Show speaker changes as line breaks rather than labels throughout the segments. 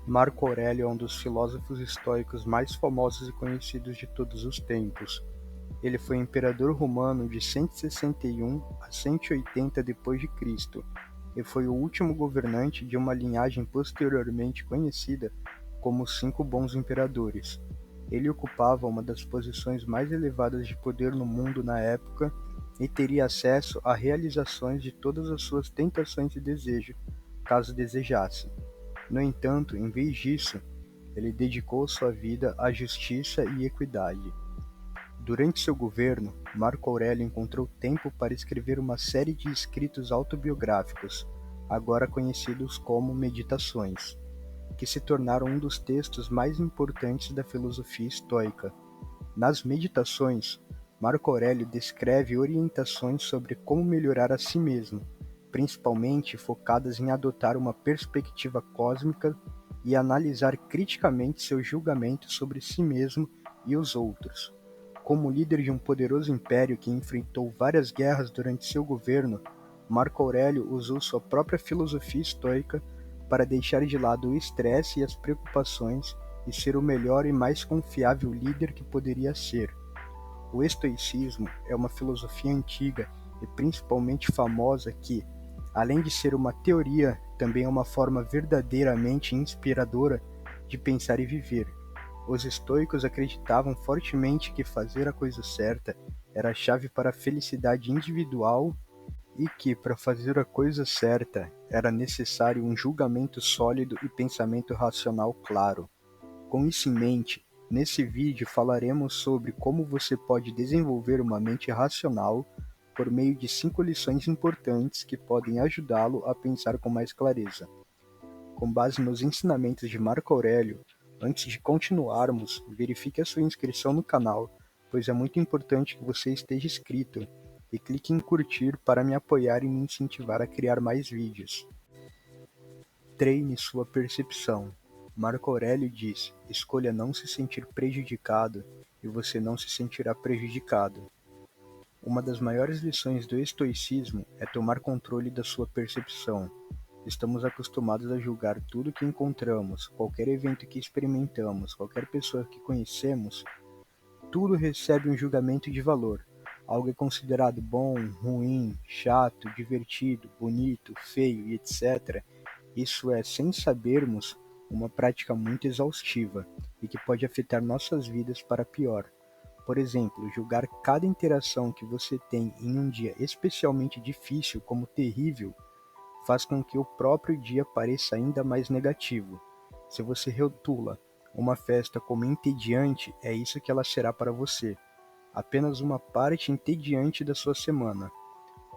Marco Aurélio é um dos filósofos estoicos mais famosos e conhecidos de todos os tempos. Ele foi imperador romano de 161 a 180 d.C. e foi o último governante de uma linhagem posteriormente conhecida como os Cinco Bons Imperadores. Ele ocupava uma das posições mais elevadas de poder no mundo na época e teria acesso a realizações de todas as suas tentações e desejos, caso desejasse. No entanto, em vez disso, ele dedicou sua vida à justiça e equidade. Durante seu governo, Marco Aurélio encontrou tempo para escrever uma série de escritos autobiográficos, agora conhecidos como Meditações, que se tornaram um dos textos mais importantes da filosofia estoica. Nas Meditações, Marco Aurélio descreve orientações sobre como melhorar a si mesmo, principalmente focadas em adotar uma perspectiva cósmica e analisar criticamente seu julgamento sobre si mesmo e os outros. Como líder de um poderoso império que enfrentou várias guerras durante seu governo, Marco Aurélio usou sua própria filosofia estoica para deixar de lado o estresse e as preocupações e ser o melhor e mais confiável líder que poderia ser. O estoicismo é uma filosofia antiga e principalmente famosa que, além de ser uma teoria, também é uma forma verdadeiramente inspiradora de pensar e viver. Os estoicos acreditavam fortemente que fazer a coisa certa era a chave para a felicidade individual e que, para fazer a coisa certa, era necessário um julgamento sólido e pensamento racional claro. Com isso em mente, nesse vídeo falaremos sobre como você pode desenvolver uma mente racional por meio de 5 lições importantes que podem ajudá-lo a pensar com mais clareza. Com base nos ensinamentos de Marco Aurélio, antes de continuarmos, verifique a sua inscrição no canal, pois é muito importante que você esteja inscrito, e clique em curtir para me apoiar e me incentivar a criar mais vídeos. Treine sua percepção. Marco Aurélio diz: escolha não se sentir prejudicado e você não se sentirá prejudicado. Uma das maiores lições do estoicismo é tomar controle da sua percepção. Estamos acostumados a julgar tudo que encontramos, qualquer evento que experimentamos, qualquer pessoa que conhecemos, tudo recebe um julgamento de valor. Algo é considerado bom, ruim, chato, divertido, bonito, feio e etc. Isso é, sem sabermos, uma prática muito exaustiva e que pode afetar nossas vidas para pior. Por exemplo, julgar cada interação que você tem em um dia especialmente difícil como terrível faz com que o próprio dia pareça ainda mais negativo. Se você rotula uma festa como entediante, é isso que ela será para você, apenas uma parte entediante da sua semana.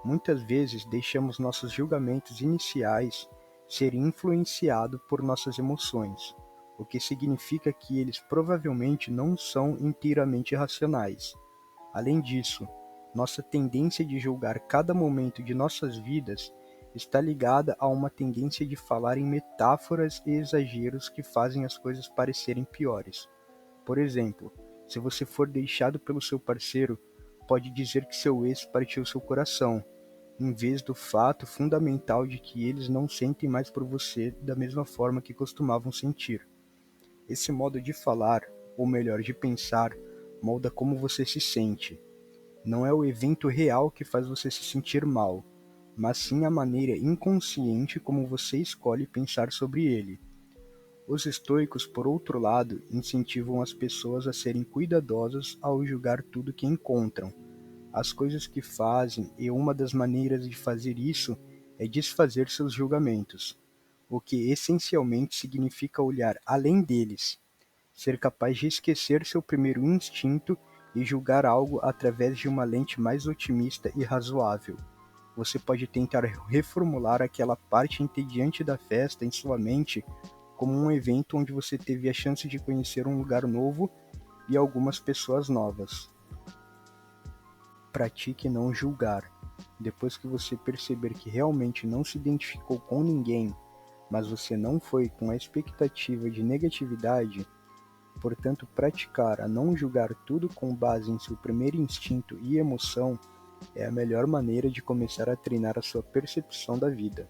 Muitas vezes deixamos nossos julgamentos iniciais serem influenciados por nossas emoções, o que significa que eles provavelmente não são inteiramente racionais. Além disso, nossa tendência de julgar cada momento de nossas vidas está ligada a uma tendência de falar em metáforas e exageros que fazem as coisas parecerem piores. Por exemplo, se você for deixado pelo seu parceiro, pode dizer que seu ex partiu seu coração, em vez do fato fundamental de que eles não sentem mais por você da mesma forma que costumavam sentir. Esse modo de falar, ou melhor, de pensar, molda como você se sente. Não é o evento real que faz você se sentir mal, mas sim a maneira inconsciente como você escolhe pensar sobre ele. Os estoicos, por outro lado, incentivam as pessoas a serem cuidadosas ao julgar tudo que encontram, as coisas que fazem, e uma das maneiras de fazer isso é desfazer seus julgamentos, o que essencialmente significa olhar além deles, ser capaz de esquecer seu primeiro instinto e julgar algo através de uma lente mais otimista e razoável. Você pode tentar reformular aquela parte entediante da festa em sua mente como um evento onde você teve a chance de conhecer um lugar novo e algumas pessoas novas. Pratique não julgar. Depois que você perceber que realmente não se identificou com ninguém, mas você não foi com a expectativa de negatividade, portanto, praticar a não julgar tudo com base em seu primeiro instinto e emoção é a melhor maneira de começar a treinar a sua percepção da vida.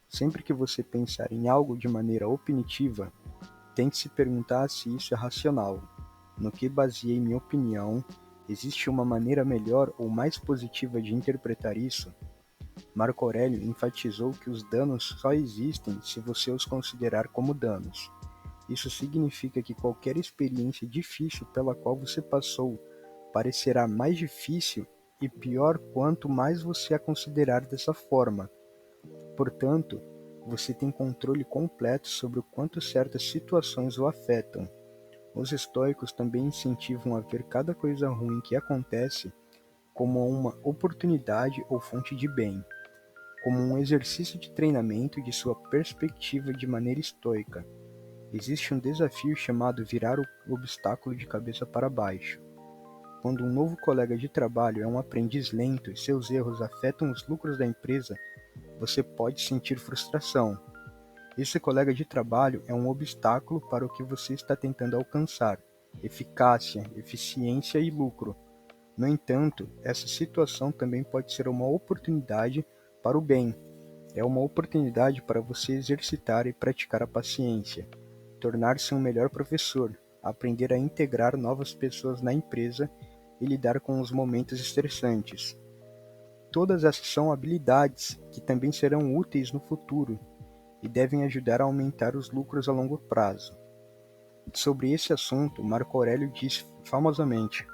Sempre que você pensar em algo de maneira opinativa, tente se perguntar se isso é racional. No que baseei minha opinião? Existe uma maneira melhor ou mais positiva de interpretar isso? Marco Aurélio enfatizou que os danos só existem se você os considerar como danos. Isso significa que qualquer experiência difícil pela qual você passou parecerá mais difícil e pior quanto mais você a considerar dessa forma. Portanto, você tem controle completo sobre o quanto certas situações o afetam. Os estoicos também incentivam a ver cada coisa ruim que acontece como uma oportunidade ou fonte de bem, como um exercício de treinamento de sua perspectiva de maneira estoica. Existe um desafio chamado virar o obstáculo de cabeça para baixo. Quando um novo colega de trabalho é um aprendiz lento e seus erros afetam os lucros da empresa, você pode sentir frustração. Esse colega de trabalho é um obstáculo para o que você está tentando alcançar: eficácia, eficiência e lucro. No entanto, essa situação também pode ser uma oportunidade para o bem. É uma oportunidade para você exercitar e praticar a paciência, tornar-se um melhor professor, aprender a integrar novas pessoas na empresa e lidar com os momentos estressantes. Todas essas são habilidades que também serão úteis no futuro e devem ajudar a aumentar os lucros a longo prazo. Sobre esse assunto, Marco Aurélio diz famosamente: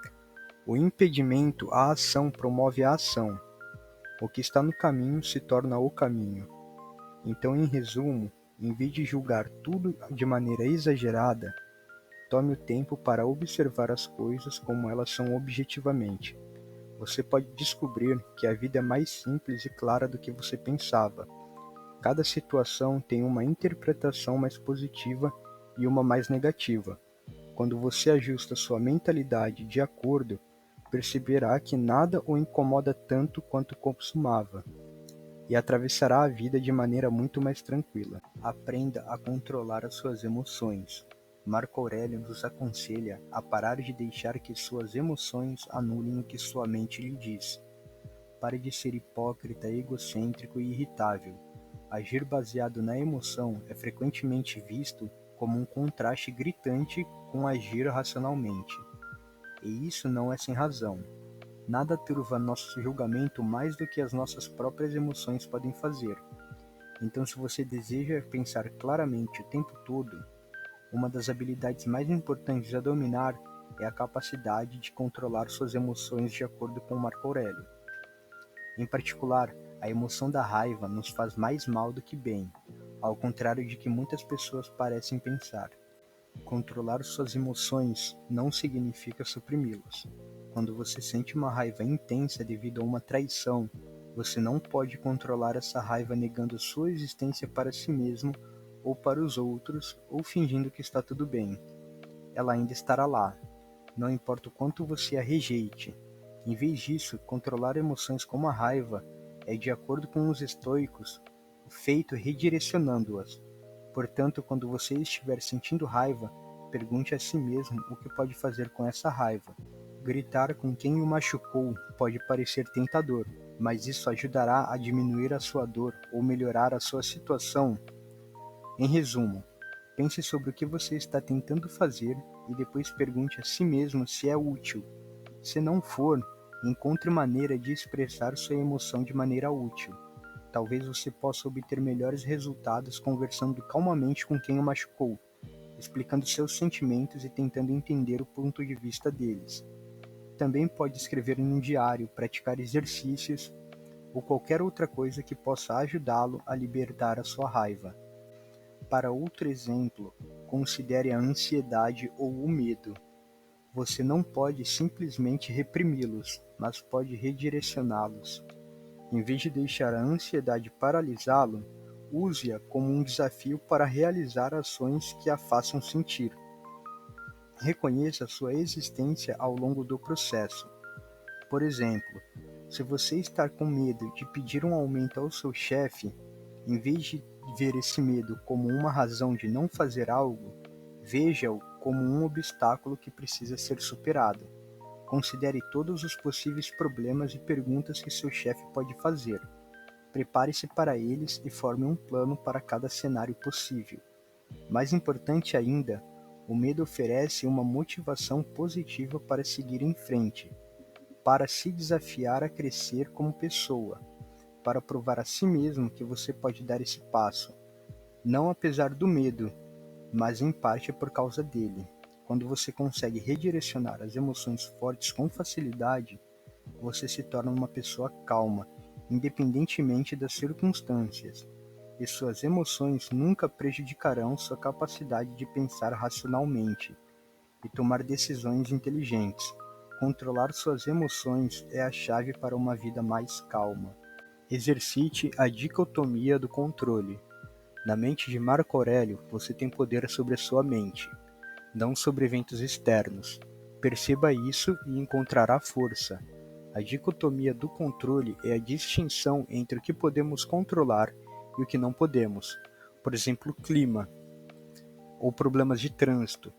o impedimento à ação promove a ação. O que está no caminho se torna o caminho. Então, em resumo, em vez de julgar tudo de maneira exagerada, tome o tempo para observar as coisas como elas são objetivamente. Você pode descobrir que a vida é mais simples e clara do que você pensava. Cada situação tem uma interpretação mais positiva e uma mais negativa. Quando você ajusta sua mentalidade de acordo, perceberá que nada o incomoda tanto quanto costumava, e atravessará a vida de maneira muito mais tranquila. Aprenda a controlar as suas emoções. Marco Aurélio nos aconselha a parar de deixar que suas emoções anulem o que sua mente lhe diz. Pare de ser hipócrita, egocêntrico e irritável. Agir baseado na emoção é frequentemente visto como um contraste gritante com agir racionalmente. E isso não é sem razão. Nada turva nosso julgamento mais do que as nossas próprias emoções podem fazer. Então, se você deseja pensar claramente o tempo todo, uma das habilidades mais importantes a dominar é a capacidade de controlar suas emoções de acordo com Marco Aurélio. Em particular, a emoção da raiva nos faz mais mal do que bem, ao contrário de que muitas pessoas parecem pensar. Controlar suas emoções não significa suprimi-las. Quando você sente uma raiva intensa devido a uma traição, você não pode controlar essa raiva negando sua existência para si mesmo ou para os outros, ou fingindo que está tudo bem. Ela ainda estará lá, não importa o quanto você a rejeite. Em vez disso, controlar emoções como a raiva é, de acordo com os estoicos, feito redirecionando-as. Portanto, quando você estiver sentindo raiva, pergunte a si mesmo o que pode fazer com essa raiva. Gritar com quem o machucou pode parecer tentador, mas isso ajudará a diminuir a sua dor ou melhorar a sua situação. Em resumo, pense sobre o que você está tentando fazer e depois pergunte a si mesmo se é útil. Se não for, encontre maneira de expressar sua emoção de maneira útil. Talvez você possa obter melhores resultados conversando calmamente com quem o machucou, explicando seus sentimentos e tentando entender o ponto de vista deles. Também pode escrever em um diário, praticar exercícios ou qualquer outra coisa que possa ajudá-lo a libertar a sua raiva. Para outro exemplo, considere a ansiedade ou o medo. Você não pode simplesmente reprimi-los, mas pode redirecioná-los. Em vez de deixar a ansiedade paralisá-lo, use-a como um desafio para realizar ações que a façam sentir. Reconheça sua existência ao longo do processo. Por exemplo, se você está com medo de pedir um aumento ao seu chefe, em vez de ver esse medo como uma razão de não fazer algo, veja-o como um obstáculo que precisa ser superado. Considere todos os possíveis problemas e perguntas que seu chefe pode fazer. Prepare-se para eles e forme um plano para cada cenário possível. Mais importante ainda, o medo oferece uma motivação positiva para seguir em frente, para se desafiar a crescer como pessoa, para provar a si mesmo que você pode dar esse passo, não apesar do medo, mas em parte por causa dele. Quando você consegue redirecionar as emoções fortes com facilidade, você se torna uma pessoa calma, independentemente das circunstâncias, e suas emoções nunca prejudicarão sua capacidade de pensar racionalmente e tomar decisões inteligentes. Controlar suas emoções é a chave para uma vida mais calma. Exercite a dicotomia do controle. Na mente de Marco Aurélio, você tem poder sobre a sua mente, não sobre eventos externos. Perceba isso e encontrará força. A dicotomia do controle é a distinção entre o que podemos controlar e o que não podemos. Por exemplo, o clima ou problemas de trânsito.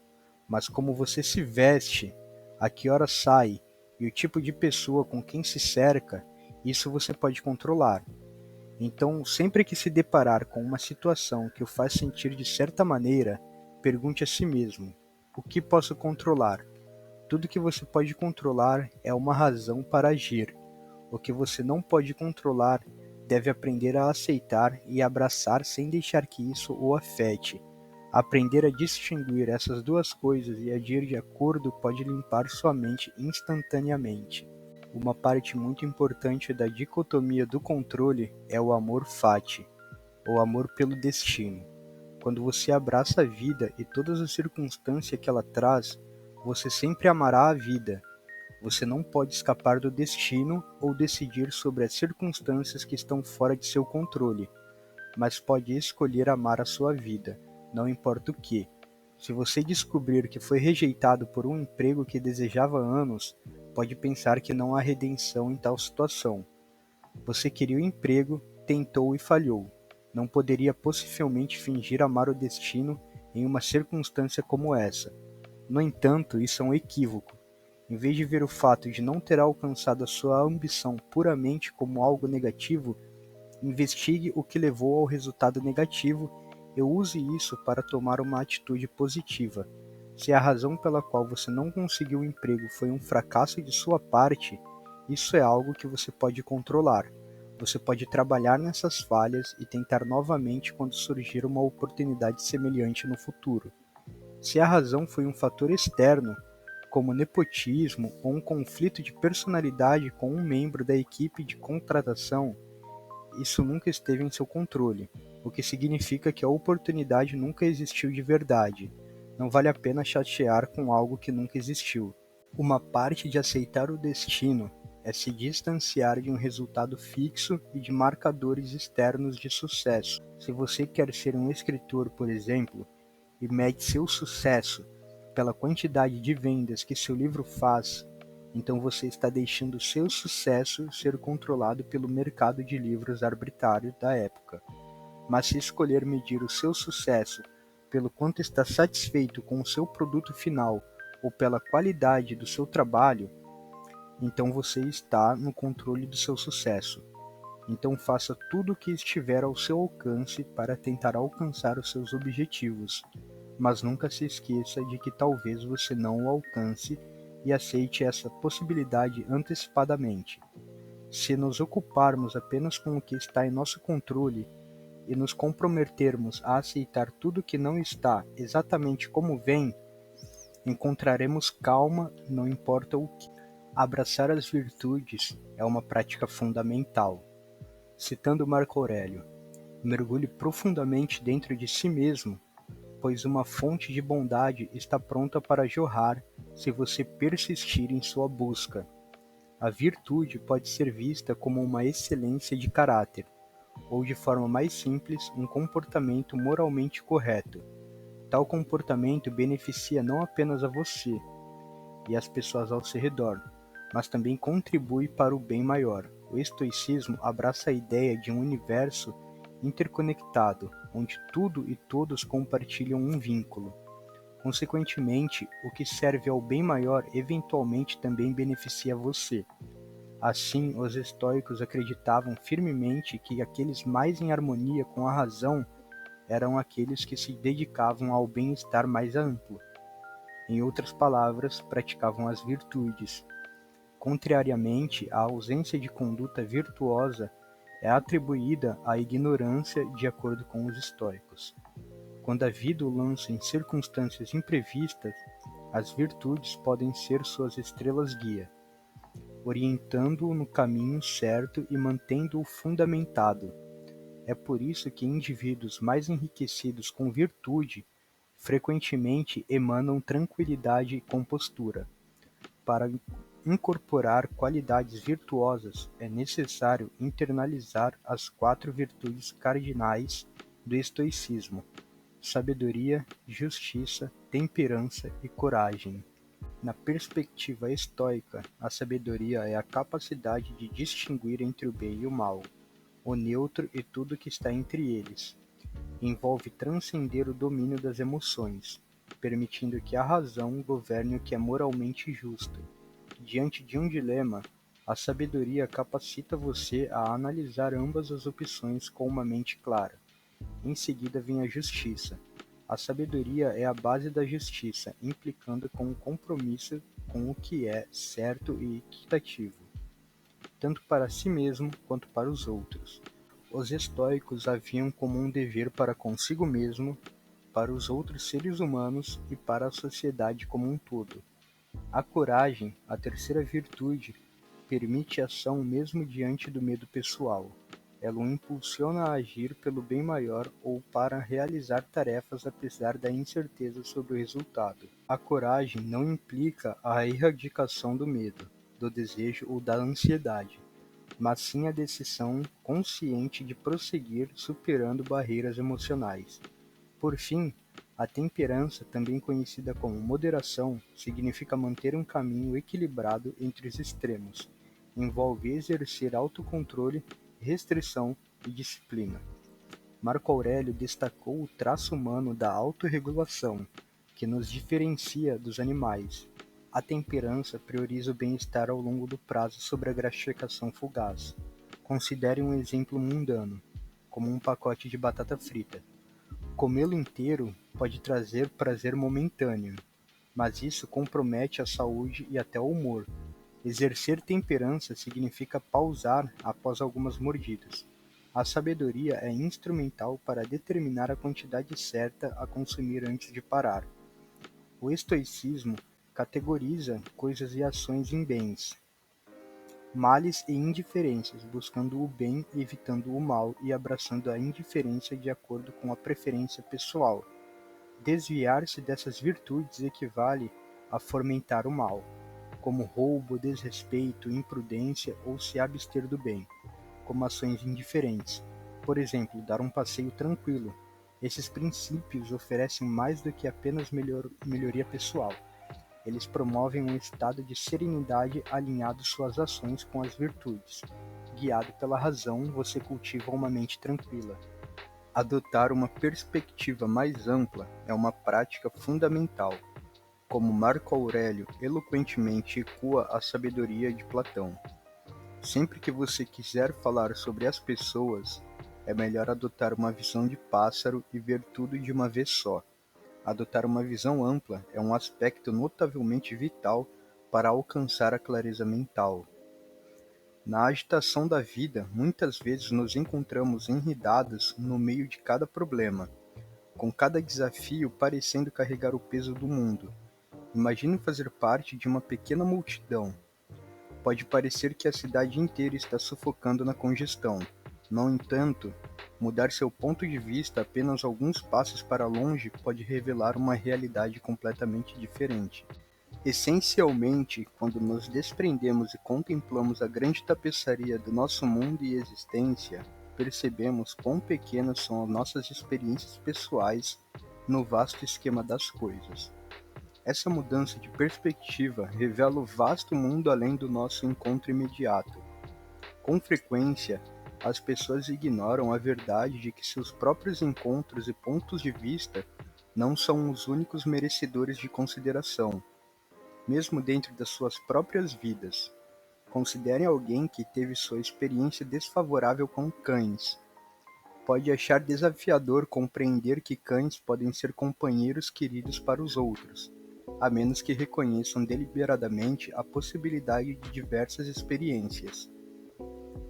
Mas como você se veste, a que hora sai e o tipo de pessoa com quem se cerca, isso você pode controlar. Então, sempre que se deparar com uma situação que o faz sentir de certa maneira, pergunte a si mesmo: o que posso controlar? Tudo que você pode controlar é uma razão para agir. O que você não pode controlar, deve aprender a aceitar e abraçar sem deixar que isso o afete. Aprender a distinguir essas duas coisas e agir de acordo pode limpar sua mente instantaneamente. Uma parte muito importante da dicotomia do controle é o amor fati, ou amor pelo destino. Quando você abraça a vida e todas as circunstâncias que ela traz, você sempre amará a vida. Você não pode escapar do destino ou decidir sobre as circunstâncias que estão fora de seu controle, mas pode escolher amar a sua vida, não importa o que. Se você descobrir que foi rejeitado por um emprego que desejava há anos, pode pensar que não há redenção em tal situação. Você queria o emprego, tentou e falhou. Não poderia possivelmente fingir amar o destino em uma circunstância como essa. No entanto, isso é um equívoco. Em vez de ver o fato de não ter alcançado a sua ambição puramente como algo negativo, investigue o que levou ao resultado negativo e use isso para tomar uma atitude positiva. Se a razão pela qual você não conseguiu o emprego foi um fracasso de sua parte, isso é algo que você pode controlar. Você pode trabalhar nessas falhas e tentar novamente quando surgir uma oportunidade semelhante no futuro. Se a razão foi um fator externo, como nepotismo ou um conflito de personalidade com um membro da equipe de contratação, isso nunca esteve em seu controle, o que significa que a oportunidade nunca existiu de verdade. Não vale a pena chatear com algo que nunca existiu. Uma parte de aceitar o destino é se distanciar de um resultado fixo e de marcadores externos de sucesso. Se você quer ser um escritor, por exemplo, e mede seu sucesso pela quantidade de vendas que seu livro faz, então você está deixando seu sucesso ser controlado pelo mercado de livros arbitrário da época. Mas se escolher medir o seu sucesso pelo quanto está satisfeito com o seu produto final ou pela qualidade do seu trabalho, então você está no controle do seu sucesso. Então faça tudo o que estiver ao seu alcance para tentar alcançar os seus objetivos, mas nunca se esqueça de que talvez você não o alcance e aceite essa possibilidade antecipadamente. Se nos ocuparmos apenas com o que está em nosso controle e nos comprometermos a aceitar tudo que não está exatamente como vem, encontraremos calma, não importa o que. Abraçar as virtudes é uma prática fundamental. Citando Marco Aurélio, mergulhe profundamente dentro de si mesmo, pois uma fonte de bondade está pronta para jorrar se você persistir em sua busca. A virtude pode ser vista como uma excelência de caráter, ou de forma mais simples, um comportamento moralmente correto. Tal comportamento beneficia não apenas a você e as pessoas ao seu redor, mas também contribui para o bem maior. O estoicismo abraça a ideia de um universo interconectado, onde tudo e todos compartilham um vínculo. Consequentemente, o que serve ao bem maior eventualmente também beneficia você. Assim, os estoicos acreditavam firmemente que aqueles mais em harmonia com a razão eram aqueles que se dedicavam ao bem-estar mais amplo. Em outras palavras, praticavam as virtudes. Contrariamente, a ausência de conduta virtuosa é atribuída à ignorância de acordo com os estoicos. Quando a vida o lança em circunstâncias imprevistas, as virtudes podem ser suas estrelas guia, orientando-o no caminho certo e mantendo-o fundamentado. É por isso que indivíduos mais enriquecidos com virtude frequentemente emanam tranquilidade e compostura. Para incorporar qualidades virtuosas, é necessário internalizar as 4 virtudes cardinais do estoicismo: sabedoria, justiça, temperança e coragem. Na perspectiva estoica, a sabedoria é a capacidade de distinguir entre o bem e o mal, o neutro e tudo que está entre eles. Envolve transcender o domínio das emoções, permitindo que a razão governe o que é moralmente justo. Diante de um dilema, a sabedoria capacita você a analisar ambas as opções com uma mente clara. Em seguida vem a justiça. A sabedoria é a base da justiça, implicando com o compromisso com o que é certo e equitativo, tanto para si mesmo quanto para os outros. Os estoicos haviam como um dever para consigo mesmo, para os outros seres humanos e para a sociedade como um todo. A coragem, a terceira virtude, permite ação mesmo diante do medo pessoal. Ela o impulsiona a agir pelo bem maior ou para realizar tarefas apesar da incerteza sobre o resultado. A coragem não implica a erradicação do medo, do desejo ou da ansiedade, mas sim a decisão consciente de prosseguir superando barreiras emocionais. Por fim, a temperança, também conhecida como moderação, significa manter um caminho equilibrado entre os extremos. Envolve exercer autocontrole, restrição e disciplina. Marco Aurélio destacou o traço humano da autorregulação, que nos diferencia dos animais. A temperança prioriza o bem-estar ao longo do prazo sobre a gratificação fugaz. Considere um exemplo mundano, como um pacote de batata frita. Comê-lo inteiro pode trazer prazer momentâneo, mas isso compromete a saúde e até o humor. Exercer temperança significa pausar após algumas mordidas. A sabedoria é instrumental para determinar a quantidade certa a consumir antes de parar. O estoicismo categoriza coisas e ações em bens, males e indiferenças, buscando o bem, evitando o mal e abraçando a indiferença de acordo com a preferência pessoal. Desviar-se dessas virtudes equivale a fomentar o mal, como roubo, desrespeito, imprudência ou se abster do bem, como ações indiferentes. Por exemplo, dar um passeio tranquilo. Esses princípios oferecem mais do que apenas melhoria pessoal. Eles promovem um estado de serenidade alinhado suas ações com as virtudes. Guiado pela razão, você cultiva uma mente tranquila. Adotar uma perspectiva mais ampla é uma prática fundamental, como Marco Aurélio eloquentemente ecua a sabedoria de Platão. Sempre que você quiser falar sobre as pessoas, é melhor adotar uma visão de pássaro e ver tudo de uma vez só. Adotar uma visão ampla é um aspecto notavelmente vital para alcançar a clareza mental. Na agitação da vida, muitas vezes nos encontramos enredados no meio de cada problema, com cada desafio parecendo carregar o peso do mundo. Imagine fazer parte de uma pequena multidão. Pode parecer que a cidade inteira está sufocando na congestão. No entanto, mudar seu ponto de vista apenas alguns passos para longe pode revelar uma realidade completamente diferente. Essencialmente, quando nos desprendemos e contemplamos a grande tapeçaria do nosso mundo e existência, percebemos quão pequenas são as nossas experiências pessoais no vasto esquema das coisas. Essa mudança de perspectiva revela o vasto mundo além do nosso encontro imediato. Com frequência, as pessoas ignoram a verdade de que seus próprios encontros e pontos de vista não são os únicos merecedores de consideração, mesmo dentro das suas próprias vidas. Considere alguém que teve sua experiência desfavorável com cães. Pode achar desafiador compreender que cães podem ser companheiros queridos para os outros, a menos que reconheçam deliberadamente a possibilidade de diversas experiências.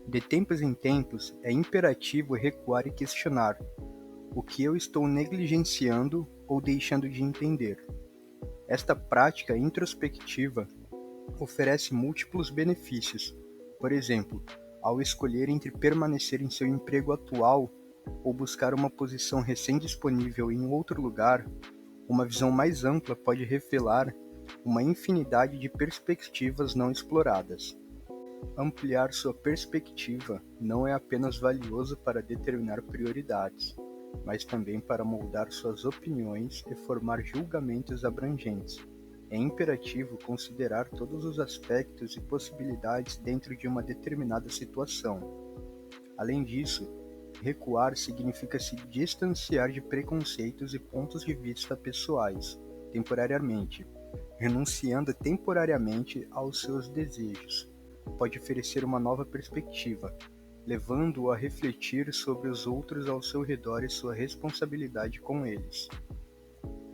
De tempos em tempos, é imperativo recuar e questionar o que eu estou negligenciando ou deixando de entender. Esta prática introspectiva oferece múltiplos benefícios. Por exemplo, ao escolher entre permanecer em seu emprego atual ou buscar uma posição recém-disponível em outro lugar, uma visão mais ampla pode revelar uma infinidade de perspectivas não exploradas. Ampliar sua perspectiva não é apenas valioso para determinar prioridades, mas também para moldar suas opiniões e formar julgamentos abrangentes. É imperativo considerar todos os aspectos e possibilidades dentro de uma determinada situação. Além disso, recuar significa se distanciar de preconceitos e pontos de vista pessoais, temporariamente, renunciando temporariamente aos seus desejos. Pode oferecer uma nova perspectiva, levando-o a refletir sobre os outros ao seu redor e sua responsabilidade com eles.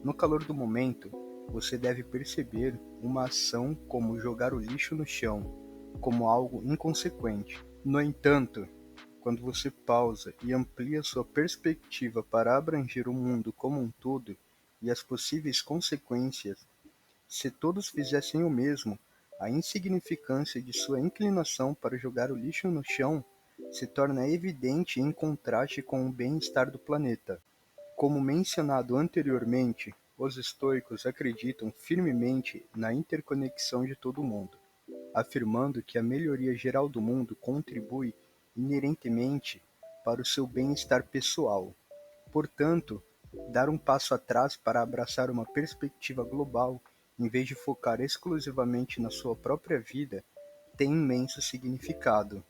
No calor do momento, você deve perceber uma ação como jogar o lixo no chão, como algo inconsequente. No entanto, quando você pausa e amplia sua perspectiva para abranger o mundo como um todo e as possíveis consequências, se todos fizessem o mesmo, a insignificância de sua inclinação para jogar o lixo no chão se torna evidente em contraste com o bem-estar do planeta. Como mencionado anteriormente, os estoicos acreditam firmemente na interconexão de todo o mundo, afirmando que a melhoria geral do mundo contribui inerentemente para o seu bem-estar pessoal. Portanto, dar um passo atrás para abraçar uma perspectiva global, em vez de focar exclusivamente na sua própria vida, tem imenso significado.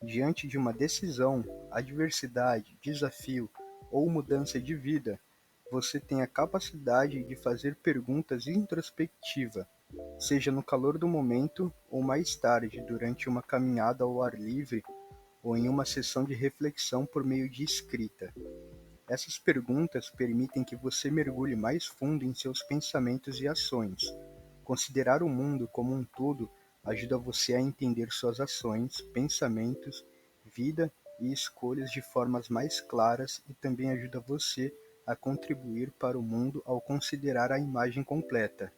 Diante de uma decisão, adversidade, desafio ou mudança de vida, você tem a capacidade de fazer perguntas introspectivas, seja no calor do momento ou mais tarde, durante uma caminhada ao ar livre ou em uma sessão de reflexão por meio de escrita. Essas perguntas permitem que você mergulhe mais fundo em seus pensamentos e ações. Considerar o mundo como um todo ajuda você a entender suas ações, pensamentos, vida e escolhas de formas mais claras e também ajuda você a contribuir para o mundo ao considerar a imagem completa.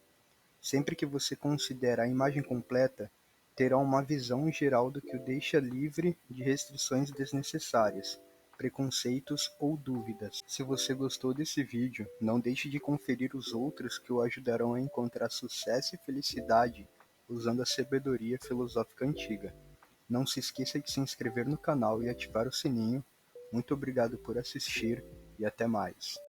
Sempre que você considera a imagem completa, terá uma visão geral do que o deixa livre de restrições desnecessárias, preconceitos ou dúvidas. Se você gostou desse vídeo, não deixe de conferir os outros que o ajudarão a encontrar sucesso e felicidade usando a sabedoria filosófica antiga. Não se esqueça de se inscrever no canal e ativar o sininho. Muito obrigado por assistir e até mais.